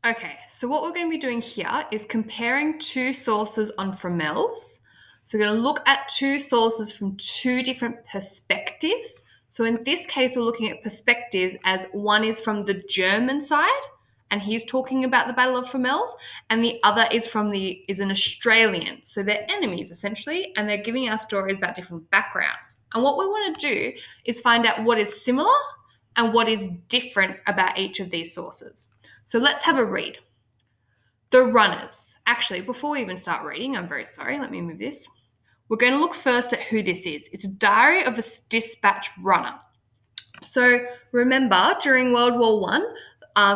Okay, so what we're going to be doing here is comparing two sources on Fromelles. So we're going to look at two sources from two different perspectives. So in this case, we're looking at perspectives as one is from the German side, and he's talking about the Battle of Fromelles, and the other is an Australian. So they're enemies essentially, and they're giving us stories about different backgrounds. And what we want to do is find out what is similar and what is different about each of these sources. So let's have a read. The runners. Actually, before we even start reading, I'm very sorry, let me move this. We're going to look first at who this is. It's a diary of a dispatch runner. So remember, during World War One,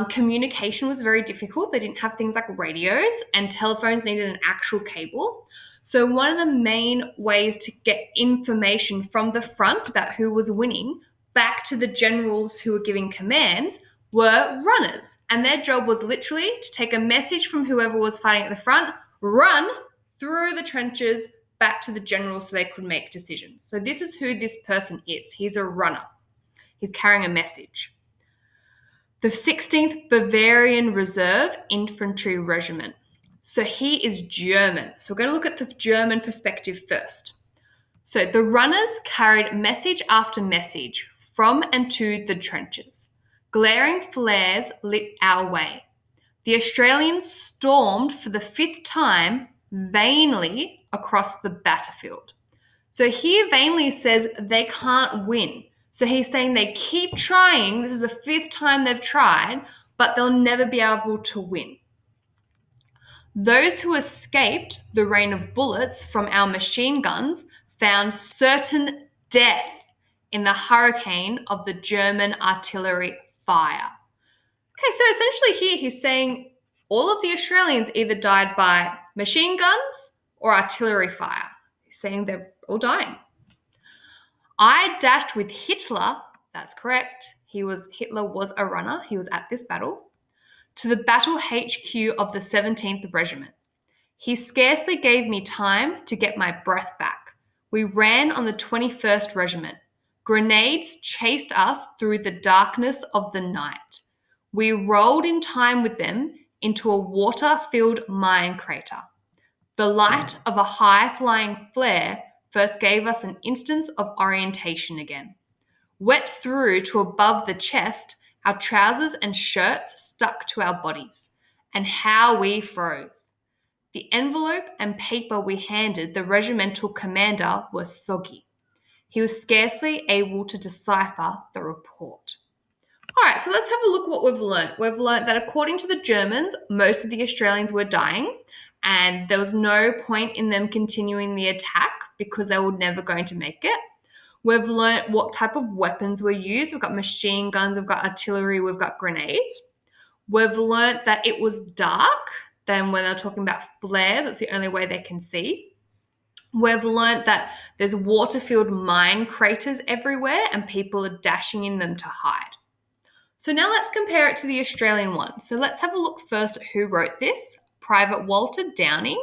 communication was very difficult. They didn't have things like radios, and telephones needed an actual cable. So one of the main ways to get information from the front about who was winning back to the generals who were giving commands were runners. And their job was literally to take a message from whoever was fighting at the front, run through the trenches back to the generals so they could make decisions. So this is who this person is. He's a runner. He's carrying a message. The 16th Bavarian Reserve Infantry Regiment. So he is German. So we're going to look at the German perspective first. So the runners carried message after message from and to the trenches. Glaring flares lit our way. The Australians stormed for the fifth time vainly across the battlefield. So here vainly says they can't win. So he's saying they keep trying. This is the fifth time they've tried, but they'll never be able to win. Those who escaped the rain of bullets from our machine guns found certain death in the hurricane of the German artillery fire. Okay, so essentially here he's saying all of the Australians either died by machine guns or artillery fire. He's saying they're all dying. I dashed with Hitler, that's correct. Hitler was a runner, he was at this battle, to the battle HQ of the 17th Regiment. He scarcely gave me time to get my breath back. We ran on the 21st Regiment. Grenades chased us through the darkness of the night. We rolled in time with them into a water-filled mine crater. The light of a high-flying flare first gave us an instance of orientation again. Wet through to above the chest, our trousers and shirts stuck to our bodies. And how we froze. The envelope and paper we handed the regimental commander were soggy. He was scarcely able to decipher the report. All right, so let's have a look at what we've learned. We've learned that according to the Germans, most of the Australians were dying, and there was no point in them continuing the attack because they were never going to make it. We've learned what type of weapons were used. We've got machine guns, we've got artillery, we've got grenades. We've learned that it was dark. Then when they're talking about flares, that's the only way they can see. We've learned that there's water-filled mine craters everywhere and people are dashing in them to hide. So now let's compare it to the Australian one. So let's have a look first at who wrote this. Private Walter Downing,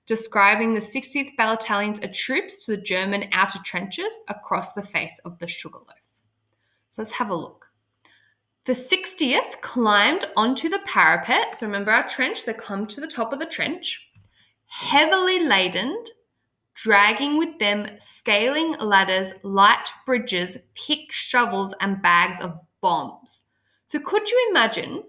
describing the 60th Battalion's troops to the German outer trenches across the face of the Sugarloaf. So let's have a look. The 60th climbed onto the parapet. So remember our trench, they come to the top of the trench, heavily laden, dragging with them scaling ladders, light bridges, pick shovels, and bags of bombs. So could you imagine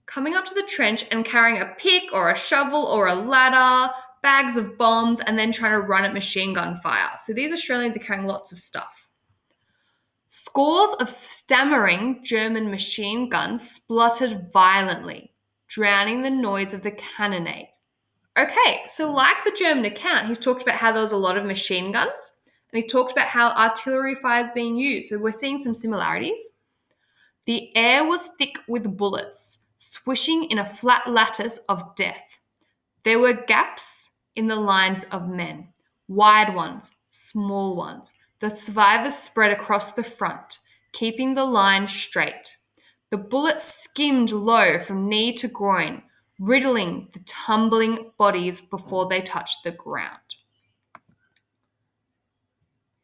coming up to the trench and carrying a pick or a shovel or a ladder, bags of bombs, and then trying to run at machine gun fire? So these Australians are carrying lots of stuff. Scores of stammering German machine guns spluttered violently, drowning the noise of the cannonade. Okay, so like the German account, he's talked about how there was a lot of machine guns, and he talked about how artillery fire is being used. So we're seeing some similarities. The air was thick with bullets, swishing in a flat lattice of death. There were gaps in the lines of men, wide ones, small ones. The survivors spread across the front, keeping the line straight. The bullets skimmed low from knee to groin, riddling the tumbling bodies before they touched the ground.